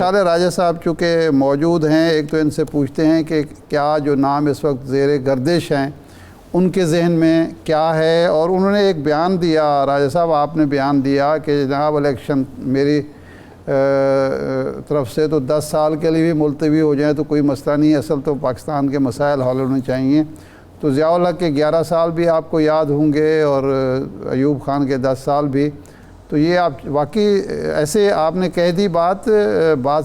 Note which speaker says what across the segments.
Speaker 1: ख्याल है राजा साहब चूँकि मौजूद हैं, एक तो इनसे पूछते हैं कि क्या जो नाम इस वक्त ज़ेर गर्दिश हैं उनके जहन में क्या है। और उन्होंने एक बयान दिया, राजा साहब आपने बयान दिया कि जनाब इलेक्शन मेरी तरफ से तो 10 साल के लिए भी मुलतवी हो जाए तो कोई मसला नहीं है, असल तो पाकिस्तान के मसाइल हल होने चाहिए। तो ज़ियाउल हक के 11 साल भी आपको याद होंगे और अयूब खान के 10 साल भी। तो ये आप वाकई ऐसे आपने कह दी बात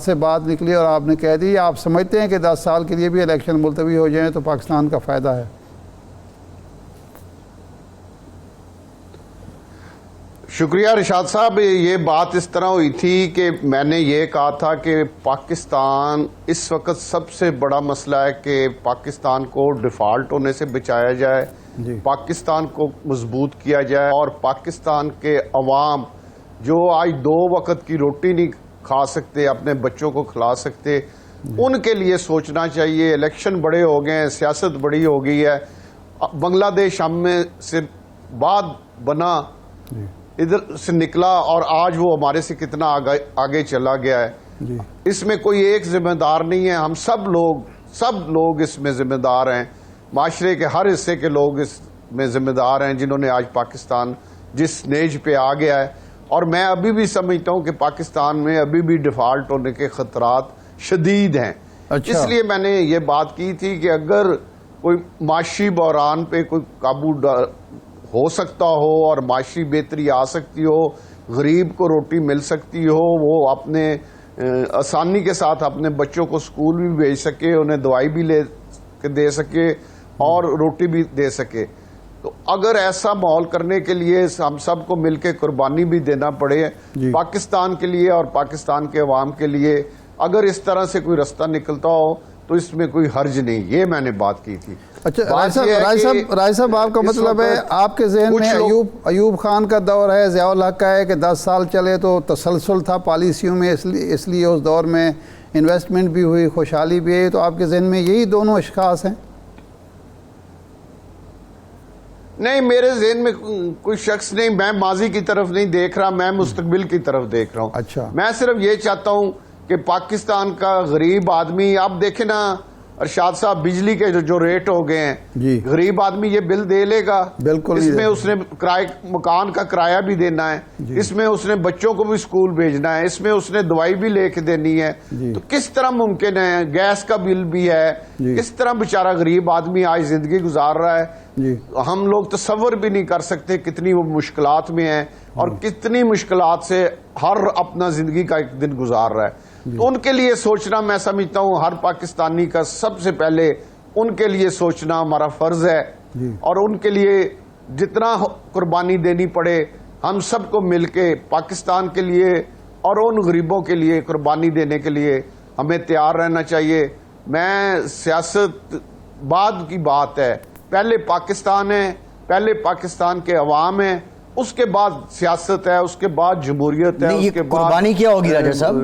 Speaker 1: से बात निकली और आपने कह दी, आप समझते हैं कि 10 साल के लिए भी इलेक्शन मुलतवी हो जाएँ तो पाकिस्तान का फ़ायदा है?
Speaker 2: शुक्रिया रिशाद साहब। ये बात इस तरह हुई थी कि मैंने ये कहा था कि पाकिस्तान इस वक्त सबसे बड़ा मसला है कि पाकिस्तान को डिफ़ॉल्ट होने से बचाया जाए, पाकिस्तान को मजबूत किया जाए और पाकिस्तान के अवाम जो आज 2 वक्त की रोटी नहीं खा सकते, अपने बच्चों को खिला सकते, उनके लिए सोचना चाहिए। इलेक्शन बड़े हो गए हैं, सियासत बड़ी हो गई है। बांग्लादेश हम में से बाद बना, इधर से निकला और आज वो हमारे से कितना आगे चला गया है। इसमें कोई एक जिम्मेदार नहीं है, हम सब लोग इसमें जिम्मेदार हैं। माशरे के हर हिस्से के लोग इसमें जिम्मेदार हैं जिन्होंने आज पाकिस्तान जिस स्टेज पे आ गया है। और मैं अभी भी समझता हूं कि पाकिस्तान में अभी भी डिफॉल्ट होने के खतरात शदीद हैं।
Speaker 1: अच्छा।
Speaker 2: इसलिए मैंने ये बात की थी कि अगर कोई माशी बहरान पे कोई काबू हो सकता हो और माशी बेहतरी आ सकती हो, गरीब को रोटी मिल सकती हो, वो अपने आसानी के साथ अपने बच्चों को स्कूल भी भेज सके, उन्हें दवाई भी ले के दे सके और रोटी भी दे सके, तो अगर ऐसा माहौल करने के लिए हम सबको मिलकर कुर्बानी भी देना पड़े पाकिस्तान के लिए और पाकिस्तान के अवाम के लिए, अगर इस तरह से कोई रास्ता निकलता हो तो इसमें कोई हर्ज नहीं। ये मैंने बात की थी।
Speaker 1: अच्छा राय साहब आपका मतलब है आपके जहन में अयूब खान का दौर है, ज़ियाउल हक का है कि 10 साल चले तो तसलसल था पॉलिसियों में, इसलिए उस दौर में इन्वेस्टमेंट भी हुई, खुशहाली भी है। तो आपके जहन में यही दोनों अशखास हैं?
Speaker 2: नहीं, मेरे जहन में कोई शख्स नहीं। मैं माजी की तरफ नहीं देख रहा, मैं मुस्तकबिल की तरफ देख रहा हूँ।
Speaker 1: अच्छा।
Speaker 2: मैं सिर्फ ये चाहता हूँ कि पाकिस्तान का गरीब आदमी, आप देखें ना अरशाद साहब, बिजली के जो रेट हो गए हैं, गरीब आदमी ये बिल दे लेगा? बिल्कुल। इसमें उसने मकान का किराया भी देना है, इसमें उसने बच्चों को भी स्कूल भेजना है, इसमें उसने दवाई भी लेके देनी है। तो किस तरह मुमकिन है? गैस का बिल भी है, किस तरह बेचारा गरीब आदमी आज जिंदगी गुजार रहा है। हम लोग तसव्वुर भी नहीं कर सकते कितनी वो मुश्किलात में है और कितनी मुश्किलात से हर अपना जिंदगी का एक दिन गुजार रहा है। तो उनके लिए सोचना, मैं समझता हूँ हर पाकिस्तानी का सबसे पहले उनके लिए सोचना हमारा फर्ज है। और उनके लिए जितना कुर्बानी देनी पड़े हम सबको मिलके पाकिस्तान के लिए और उन गरीबों के लिए कुर्बानी देने के लिए हमें तैयार रहना चाहिए। मैं सियासत बाद की बात है, पहले पाकिस्तान है, पहले पाकिस्तान के अवाम है, उसके बाद सियासत है, उसके बाद जमहूरियत है, उसके बाद
Speaker 3: कुर्बानी क्या होगी राजा साहब?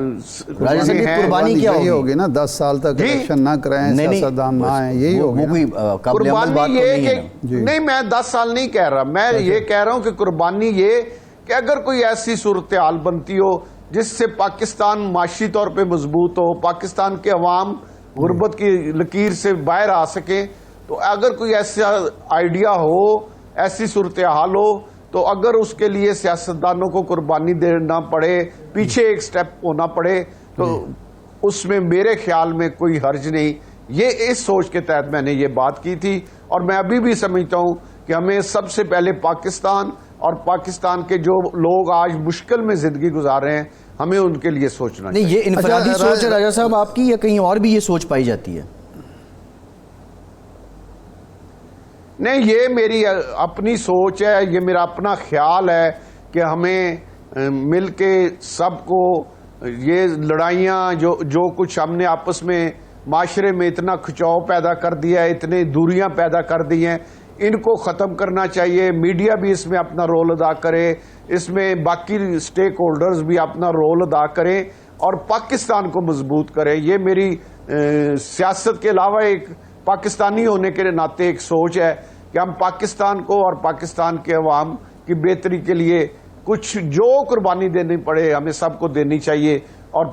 Speaker 3: राजा साहब कुर्बानी क्या
Speaker 1: होगी ना, 10 साल तक इलेक्शन ना कराएं, सियासतदान ना आए, यही होगी
Speaker 2: कुर्बानी। ये नहीं, मैं 10 साल नहीं कह रहा, मैं ये कह रहा हूं कि कुर्बानी ये कि अगर कोई ऐसी सूरत हाल बनती हो जिससे पाकिस्तान माशी तौर पर मजबूत हो, पाकिस्तान के अवाम गुर्बत की लकीर से बाहर आ सके, तो अगर कोई ऐसा आइडिया हो, ऐसी सूरत हाल हो, तो अगर उसके लिए सियासतदानों को कुर्बानी देना पड़े, पीछे एक स्टेप होना पड़े, तो उसमें मेरे ख्याल में कोई हर्ज नहीं। ये इस सोच के तहत मैंने ये बात की थी। और मैं अभी भी समझता हूं कि हमें सबसे पहले पाकिस्तान और पाकिस्तान के जो लोग आज मुश्किल में जिंदगी गुजार रहे हैं, हमें उनके लिए सोचना
Speaker 3: नहीं। ये इनफरादी सोच है राजा साहब आपकी, या कहीं और भी ये सोच पाई जाती है?
Speaker 2: नहीं, ये मेरी अपनी सोच है, ये मेरा अपना ख्याल है कि हमें मिलके सबको ये लड़ाइयाँ जो कुछ हमने आपस में माशरे में इतना खिंचाव पैदा कर दिया है, इतने दूरियां पैदा कर दी हैं, इनको ख़त्म करना चाहिए। मीडिया भी इसमें अपना रोल अदा करे, इसमें बाकी स्टेक होल्डर्स भी अपना रोल अदा करें और पाकिस्तान को मजबूत करें। ये मेरी सियासत के अलावा एक पाकिस्तानी होने के नाते एक सोच है कि हम पाकिस्तान को और पाकिस्तान के अवाम की बेहतरी के लिए कुछ जो कुर्बानी देनी पड़े हमें सबको देनी चाहिए। और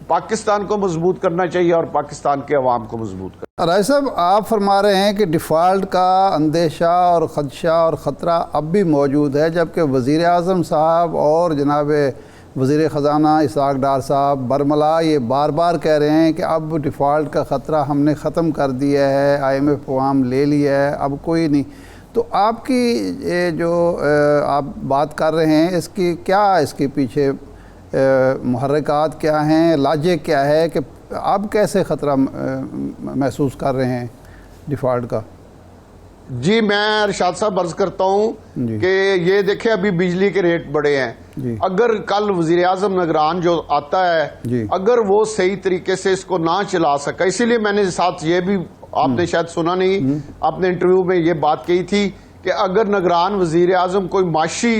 Speaker 2: पाकिस्तान को मजबूत करना चाहिए और पाकिस्तान के अवाम को मजबूत करना।
Speaker 1: राय साहब, आप फरमा रहे हैं कि डिफ़ॉल्ट का अंदेशा और ख़दशा और ख़तरा अब भी मौजूद है, जबकि वज़ीर आज़म साहब और जनाब वज़ीर ख़जाना इसहाक़ डार साहब बरमला ये बार बार कह रहे हैं कि अब डिफ़ॉल्ट का ख़तरा हमने ख़त्म कर दिया है, IMF अवाम ले लिया है, अब कोई नहीं। तो आपकी ये जो आप बात कर रहे हैं, इसकी क्या, इसके पीछे मुहर्रिकात क्या हैं, लॉजिक क्या है कि आप कैसे ख़तरा महसूस कर रहे हैं डिफ़ॉल्ट का?
Speaker 2: जी, मैं अरशाद साहब अर्ज करता हूँ कि ये देखें अभी बिजली के रेट बढ़े हैं। अगर कल वजीर आजम निगरान जो आता है, अगर वो सही तरीके से इसको ना चला सका, इसीलिए मैंने साथ ये भी, आपने शायद सुना नहीं, आपने इंटरव्यू में ये बात कही थी कि अगर निगरान वजीर आजम कोई माशी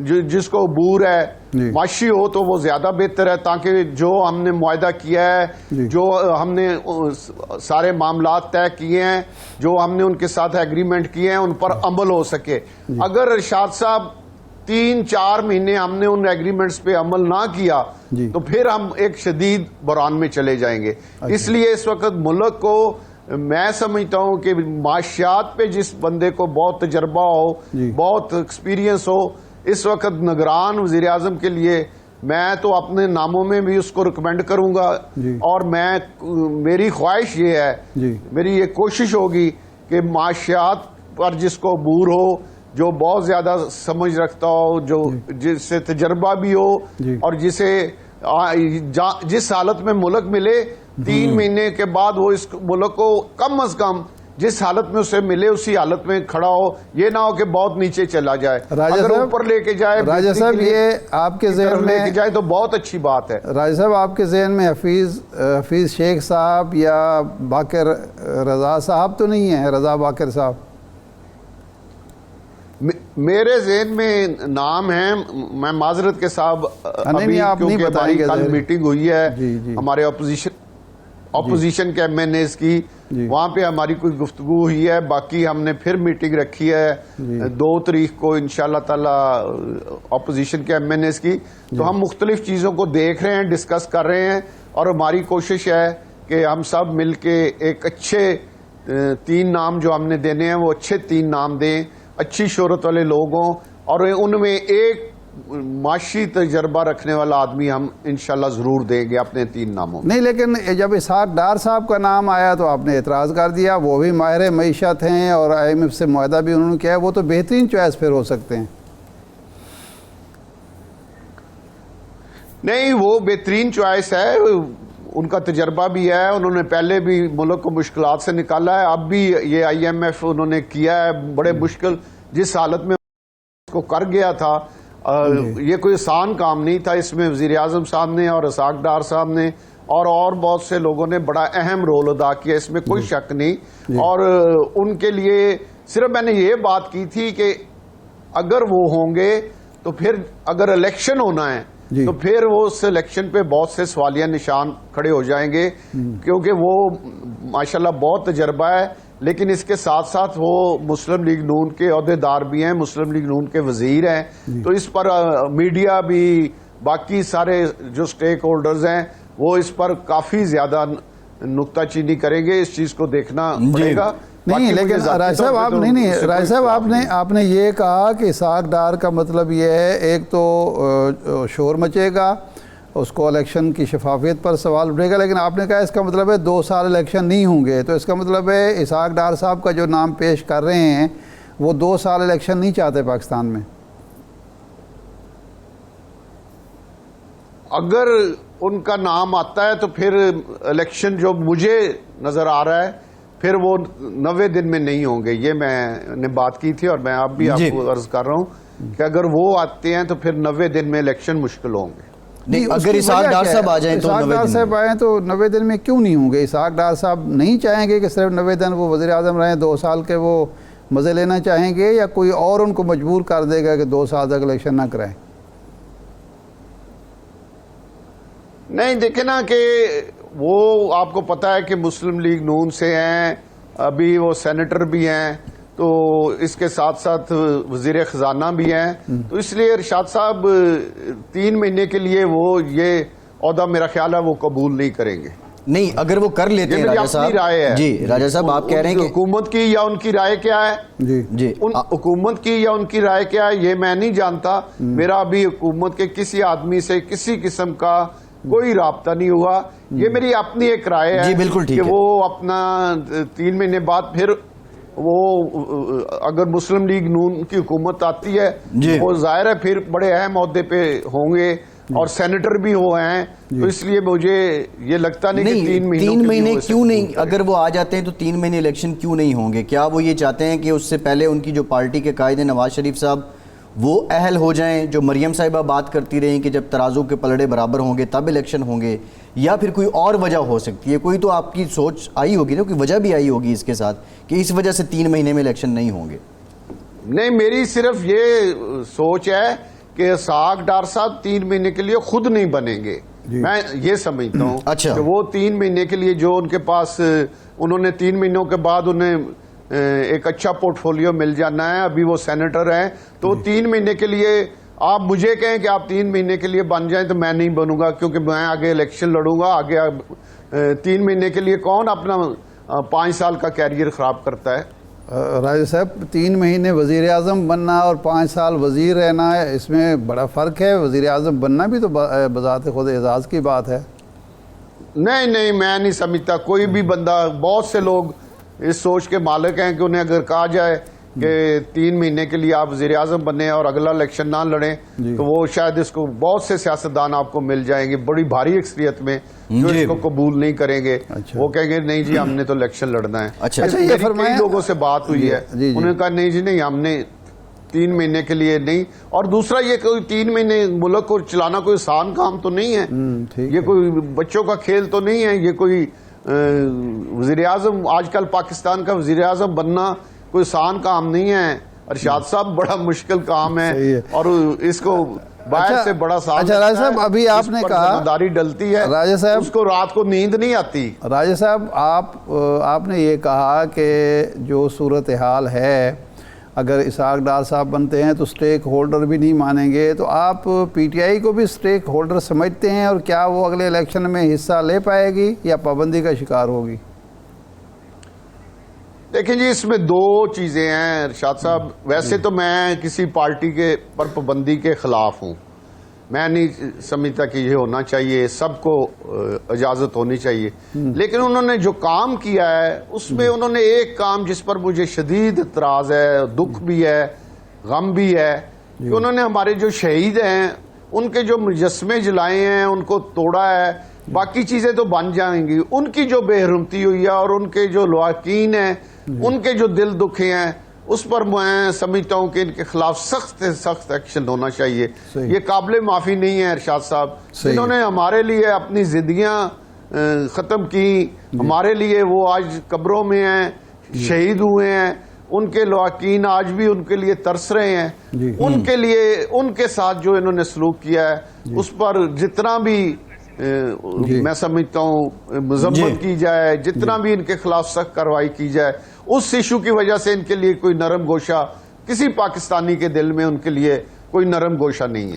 Speaker 2: जिसको अबूर है माशी हो तो वो ज्यादा बेहतर है, ताकि जो हमने मुआहदा किया है, जो हमने सारे मामलात तय किए हैं, जो हमने उनके साथ एग्रीमेंट किए हैं, उन पर अमल हो सके। अगर इरशाद साहब 3-4 महीने हमने उन एग्रीमेंट्स पे अमल ना किया तो फिर हम एक शदीद बुरान में चले जाएंगे। इसलिए इस वक्त मुल्क को मैं समझता हूं कि माशियात पे जिस बंदे को बहुत तजर्बा हो, बहुत एक्सपीरियंस हो, इस वक्त निगरान वजीर आजम के लिए मैं तो अपने नामों में भी उसको रिकमेंड करूंगा। और मेरी ख्वाहिश ये है, मेरी ये कोशिश होगी कि माशियात पर जिसको अबूर हो, जो बहुत ज्यादा समझ रखता हो, जो जिससे तजर्बा भी हो और जिसे जिस हालत में मुल्क मिले 3 महीने के बाद वो इस मुल्क को कम अज कम जिस हालत में उसे मिले उसी हालत में खड़ा हो, ये ना हो कि बहुत नीचे चला जाए। अगर ऊपर लेके जाए,
Speaker 1: राजा साहब, ये आपके ज़हन में
Speaker 2: लेके जाए तो बहुत अच्छी बात है।
Speaker 1: राजा साहब, आपके ज़हन में हफीज़ शेख साहब या बाकर रजा साहब तो नहीं है? रजा बाकर साहब
Speaker 2: मेरे ज़हन में नाम है, मैं माजरत के साहब अभी क्योंकि हमारी कल मीटिंग हुई है हमारे ऑपोजिशन के MNAs की, वहां पे हमारी कोई गुफ्तगू हुई है। बाकी हमने फिर मीटिंग रखी है 2 तारीख को इंशाल्लाह ताला ऑपोजिशन के MNAs की। तो हम मुख्तलिफ चीज़ों को देख रहे हैं, डिस्कस कर रहे हैं, और हमारी कोशिश है कि हम सब मिल के एक अच्छे 3 नाम जो हमने देने हैं वो अच्छे 3 नाम दें, अच्छी शोहरत वाले लोग हों, और उनमें एक माशी तजर्बा रखने वाला आदमी हम इंशाल्लाह जरूर देंगे अपने 3 नामों।
Speaker 1: नहीं, लेकिन जब इसहाक़ डार साहब का नाम आया तो आपने एतराज़ कर दिया। वो भी माहिर मईशत हैं और IMF से मुआहदा भी उन्होंने किया है, वो तो बेहतरीन चॉइस फिर हो सकते हैं।
Speaker 2: नहीं, वो बेहतरीन चॉइस है, उनका तजर्बा भी है, उन्होंने पहले भी मुल्क को मुश्किलात से निकाला है, अब भी ये IMF उन्होंने किया है बड़े मुश्किल, जिस हालत में उसको कर गया था। ये कोई आसान काम नहीं था, इसमें वजीर आजम साहब ने और इसहाक़ डार साहब ने और बहुत से लोगों ने बड़ा अहम रोल अदा किया, इसमें कोई शक नहीं। और उनके लिए सिर्फ मैंने ये बात की थी कि अगर वो होंगे तो फिर अगर इलेक्शन होना है तो फिर वो उस इलेक्शन पे बहुत से सवालिया निशान खड़े हो जाएंगे, क्योंकि वो माशाल्लाह बहुत तजर्बा है, लेकिन इसके साथ साथ वो मुस्लिम लीग नून के अहदेदार भी हैं, मुस्लिम लीग नून के वजीर हैं। तो इस पर मीडिया भी, बाकी सारे जो स्टेक होल्डर्स हैं, वो इस पर काफी ज्यादा नुक्ताचीनी करेंगे, इस चीज को देखना पड़ेगा।
Speaker 1: नहीं, लेकिन राय साहब आप राय साहब आपने ये कहा कि इसहाक़ डार का मतलब ये है, एक तो शोर मचेगा, उसको इलेक्शन की शफाफियत पर सवाल उठेगा, लेकिन आपने कहा इसका मतलब है 2 साल इलेक्शन नहीं होंगे। तो इसका मतलब है इसहाक़ डार साहब का जो नाम पेश कर रहे हैं वो 2 साल इलेक्शन नहीं चाहते पाकिस्तान में।
Speaker 2: अगर उनका नाम आता है तो फिर इलेक्शन जो मुझे नजर आ रहा है फिर वो 90 दिन में नहीं होंगे, ये मैंने बात की थी और मैं अब भी आपको अर्ज कर रहा हूं कि अगर वो आते हैं तो फिर 90 दिन में इलेक्शन मुश्किल होंगे।
Speaker 3: नहीं, अगर इसहाक़ डार साहब आ जाएं तो
Speaker 1: इसहाक़ डार साहब आए तो 90 दिन में क्यों नहीं होंगे? इसहाक़ डार साहब नहीं चाहेंगे कि सिर्फ 90 दिन वो वज़ीर आज़म रहें, 2 साल के वो मज़े लेना चाहेंगे, या कोई और उनको मजबूर कर देगा कि 2 साल तक इलेक्शन ना कराएं?
Speaker 2: नहीं, देखे ना कि वो आपको पता है कि मुस्लिम लीग नून से हैं, अभी वो सेनेटर भी हैं, तो इसके साथ साथ वजीर खजाना भी हैं, तो इसलिए इरशाद साहब 3 महीने के लिए वो ये औहदा मेरा ख्याल है वो कबूल नहीं करेंगे।
Speaker 3: नहीं, अगर वो कर लेते हैं राजा साहब,
Speaker 2: राय है
Speaker 3: जी राजा साहब आप कह रहे हैं कि
Speaker 2: हुकूमत की या उनकी राय क्या है,
Speaker 3: जी
Speaker 2: हुकूमत की या उनकी राय क्या है ये मैं नहीं जानता। मेरा अभी हुकूमत के किसी आदमी से किसी किस्म का कोई राब्ता नहीं हुआ। ये मेरी अपनी एक राय है
Speaker 3: जी, बिल्कुल ठीक
Speaker 2: कि
Speaker 3: है।
Speaker 2: वो अपना 3 महीने बाद फिर वो अगर मुस्लिम लीग नून की हुकूमत आती है वो जाहिर है फिर बड़े अहम ओहदे पे होंगे और सेनेटर भी हो हैं, तो इसलिए मुझे ये लगता नहीं कि 3
Speaker 3: महीने क्यों नहीं, अगर वो आ जाते हैं तो 3 महीने इलेक्शन क्यों नहीं होंगे? क्या वो ये चाहते हैं कि उससे पहले उनकी जो पार्टी के कायद है नवाज शरीफ साहब वो अहल हो जाएं, जो मरियम साहिबा बात करती रही कि जब तराजू के पलड़े बराबर होंगे तब इलेक्शन होंगे, या फिर कोई और वजह हो सकती है? कोई तो आपकी सोच आई होगी ना, कोई वजह भी आई होगी इसके साथ कि इस वजह से 3 महीने में इलेक्शन नहीं होंगे।
Speaker 2: नहीं, मेरी सिर्फ ये सोच है कि इसहाक डार साहब 3 महीने के लिए खुद नहीं बनेंगे। मैं ये समझता हूँ
Speaker 3: अच्छा,
Speaker 2: कि वो 3 महीने के लिए जो उनके पास, उन्होंने 3 महीनों के बाद उन्हें एक अच्छा पोर्टफोलियो मिल जाना है, अभी वो सेनेटर हैं, तो 3 महीने के लिए आप मुझे कहें कि आप 3 महीने के लिए बन जाएं तो मैं नहीं बनूंगा, क्योंकि मैं आगे इलेक्शन लड़ूंगा। आगे 3 महीने के लिए कौन अपना 5 साल का कैरियर खराब करता है?
Speaker 1: राजा साहब 3 महीने वजीर आज़म बनना और 5 साल वजीर रहना है, इसमें बड़ा फ़र्क है। वजीर आज़म बनना भी तो बज़ात खुद एजाज़ की बात है।
Speaker 2: नहीं नहीं, मैं नहीं समझता कोई भी बंदा, बहुत से लोग इस सोच के मालिक हैं कि उन्हें अगर कहा जाए कि 3 महीने के लिए आप वज़ीर आज़म बने और अगला इलेक्शन ना लड़ें तो वो शायद इसको, बहुत से सियासतदान आपको मिल जाएंगे बड़ी भारी अक्सरियत में जो इसको कबूल नहीं करेंगे। अच्छा। वो कहेंगे नहीं जी हमने तो इलेक्शन लड़ना है।
Speaker 3: अच्छा,
Speaker 2: ये कई लोगों से बात हुई है, उन्होंने कहा नहीं जी नहीं, हमने 3 महीने के लिए नहीं। और दूसरा, ये कोई 3 महीने मुल्क को चलाना कोई आसान काम तो नहीं है, ये कोई बच्चों का खेल तो नहीं है। ये कोई वज़ीर आज़म, आजकल पाकिस्तान का वज़ीर आज़म बनना कोई आसान काम नहीं है अरशाद साहब, बड़ा मुश्किल काम है और इसको बाहर से बड़ा साथ।
Speaker 1: अच्छा राजा साहब, अभी आपने कहा
Speaker 2: जिम्मेदारी डलती है
Speaker 1: राजा साहब,
Speaker 2: उसको रात को नींद नहीं आती।
Speaker 1: राजा साहब आपने ये कहा कि जो सूरत हाल है अगर इसहाक डार साहब बनते हैं तो स्टेक होल्डर भी नहीं मानेंगे, तो आप पीटीआई को भी स्टेक होल्डर समझते हैं और क्या वो अगले इलेक्शन में हिस्सा ले पाएगी या पाबंदी का शिकार होगी?
Speaker 2: देखिए जी, इसमें 2 चीज़ें हैं अरशाद साहब। वैसे तो मैं किसी पार्टी के पर पाबंदी के खिलाफ हूँ, मैं नहीं समझता कि ये होना चाहिए, सबको इजाज़त होनी चाहिए। लेकिन उन्होंने जो काम किया है उसमें उन्होंने एक काम जिस पर मुझे शदीद इतराज़ है, दुख भी है, गम भी है, कि उन्होंने हमारे जो शहीद हैं उनके जो मुजस्मे जलाए हैं उनको तोड़ा है। बाकी चीज़ें तो बन जाएंगी, उनकी जो बेहरमती हुई है और उनके जो लवाकीन हैं उनके जो दिल दुखे हैं उस पर मैं समझता हूं कि इनके खिलाफ सख्त से सख्त एक्शन होना चाहिए। ये काबिल माफ़ी नहीं है अरशाद साहब, जिन्होंने हमारे लिए अपनी जिंदगियां ख़त्म की, हमारे लिए वो आज कब्रों में हैं, शहीद हुए हैं, उनके लवाकीन आज भी उनके लिए तरस रहे हैं। उनके लिए, उनके साथ जो इन्होंने सलूक किया है उस पर जितना भी मैं समझता हूँ मजम्मत की जाए, जितना भी इनके खिलाफ सख्त कार्रवाई की जाए, उस इशू की वजह से इनके लिए कोई नरम गोशा किसी पाकिस्तानी के दिल में उनके लिए कोई नरम गोशा नहीं है।